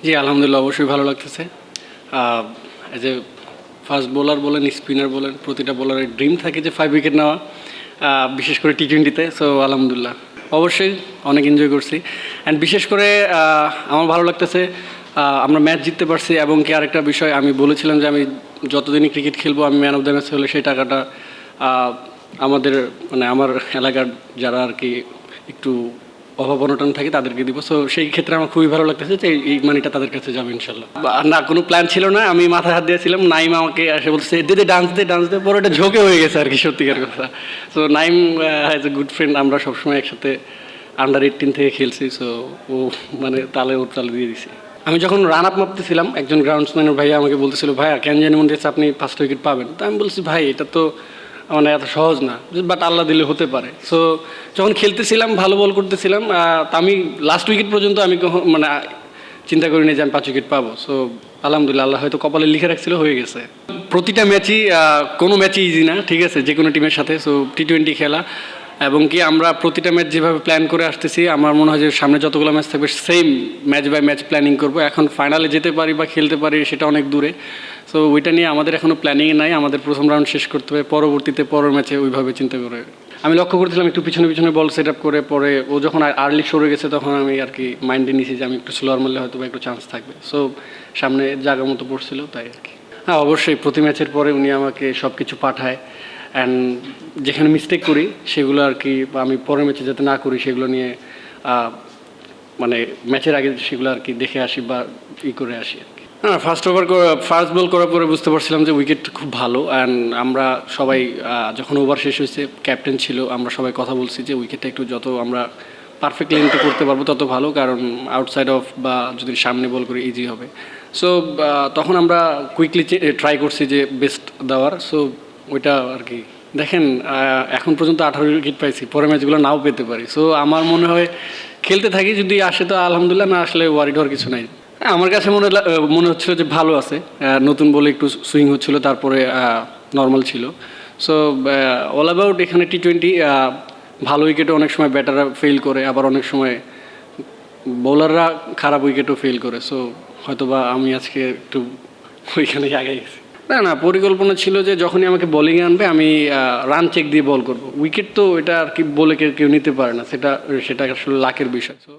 জি, আলহামদুলিল্লাহ অবশ্যই ভালো লাগতেছে। এজ এ ফাস্ট বোলার বলেন, স্পিনার বলেন, প্রতিটা বোলারের ড্রিম থাকে যে 5 উইকেট নেওয়া, বিশেষ করে টি-20-তে। সো আলহামদুলিল্লাহ অবশ্যই অনেক এনজয় করছি। অ্যান্ড বিশেষ করে আমার ভালো লাগতেছে আমরা ম্যাচ জিততে পারছি। এবং কি আরেকটা বিষয় আমি বলেছিলাম যে আমি যতদিনই ক্রিকেট খেলবো আমি ম্যান অফ দ্য ম্যাচ হলে সেই টাকাটা আমাদের মানে আমার এলাকার যারা আর কি একটু অভাব অনটন থাকে তাদেরকে দিব। সো সেই ক্ষেত্রে আমার খুবই ভালো লাগতেছে যে এই মানিটা তাদের কাছে যাবে ইনশাল্লাহ। না, কোনো প্ল্যান ছিল না, আমি মাথায় হাত দিয়েছিলাম। নাইম আমাকে এসে বলছে দে ডান্স দে পরে এটা ঝোঁকে হয়ে গেছে আর কি, সত্যিকার কথা। So Naim has a good friend, আমরা সবসময় একসাথে আন্ডার-18 থেকে খেলছি। সো ও মানে ওর তালে দিয়ে দিছি। আমি যখন রান আপ মাপতেছিলাম একজন গ্রাউন্ডসম্যানের ভাইয়া আমাকে বলতেছিল ভাইয়া কেন জানি মনে হচ্ছে আপনি 5টা উইকেট পাবেন। তো আমি বলছি ভাই এটা তো মানে এত সহজ না, বাট আল্লাহ দিলে হতে পারে। সো যখন খেলতেছিলাম ভালো বল করতেছিলাম, তা আমি লাস্ট উইকেট পর্যন্ত আমি মানে চিন্তা করিনি যে আমি 5 উইকেট পাবো। সো আলহামদুলিল্লাহ আল্লাহ হয়তো কপালে লিখে রাখছিল, হয়ে গেছে। প্রতিটা ম্যাচই কোনো ম্যাচই ইজি না, ঠিক আছে, যে কোনো টিমের সাথে। সো টি-20 খেলা এবং কি আমরা প্রতিটা ম্যাচ যেভাবে প্ল্যান করে আসতেছি আমার মনে হয় যে সামনে যতগুলো ম্যাচ থাকবে same match by match planning করবো। এখন ফাইনালে যেতে পারি বা খেলতে পারি সেটা অনেক দূরে। সো ওইটা নিয়ে আমাদের এখনও প্ল্যানিংয়ে নাই। আমাদের প্রথম রাউন্ড শেষ করতে হবে, পরবর্তীতে পরের ম্যাচে ওইভাবে চিন্তা করে আমি লক্ষ্য করছিলাম একটু পিছনে পিছনে বল সেট আপ করে, পরে ও যখন আর্লি সরে গেছে তখন আমি আর কি মাইন্ডে নিয়েছি যে আমি একটু স্লোয়ার মারলে হয়তো বা একটু চান্স থাকবে। সো সামনে জায়গা মতো পড়ছিল তাই আর কি। হ্যাঁ, অবশ্যই প্রতি ম্যাচের পরে উনি আমাকে সব কিছু পাঠায়। অ্যান্ড যেখানে মিস্টেক করি সেগুলো আর কি আমি পরের ম্যাচে যাতে না করি সেগুলো নিয়ে মানে ম্যাচের আগে সেগুলো আর কি দেখে আসি বা করে আসি আর কি। হ্যাঁ, ফার্স্ট বল করার পরে বুঝতে পারছিলাম যে উইকেট খুব ভালো। অ্যান্ড আমরা সবাই যখন ওভার শেষ হয়েছে ক্যাপ্টেন ছিল, আমরা সবাই কথা বলছি যে উইকেটটা একটু যত আমরা পারফেক্ট লেন্থে করতে পারবো তত ভালো, কারণ আউটসাইড অফ বা যদি সামনে বল করে ইজি হবে। সো তখন আমরা কুইকলি ট্রাই করছি যে বেস্ট দেওয়ার। সো ওইটা আর কি দেখেন এখন পর্যন্ত 18 উইকেট পাইছি, পরের ম্যাচগুলো নাও পেতে পারি। সো আমার মনে হয় খেলতে থাকি, যদি আসে তো আলহামদুলিল্লাহ, না আসলে ওয়ারিড হওয়ার কিছু নাই। আমার কাছে মনে হচ্ছিলো যে ভালো আছে, নতুন বলে একটু সুইং হচ্ছিলো, তারপরে নর্মাল ছিল। সো অল অ্যাবাউট এখানে টি-20 ভালো উইকেটও অনেক সময় ব্যাটাররা ফেল করে, আবার অনেক সময় বোলাররা খারাপ উইকেটও ফেল করে। সো হয়তো বা আমি আজকে একটু ওইখানেই আগে গেছি। না, পরিকল্পনা ছিল যে যখনই আমাকে বোলিংয়ে আনবে আমি রান চেক দিয়ে বল করব। উইকেট তো এটা আর কি বলে কেউ নিতে পারে না, সেটা আসলে লাকের বিষয়। সো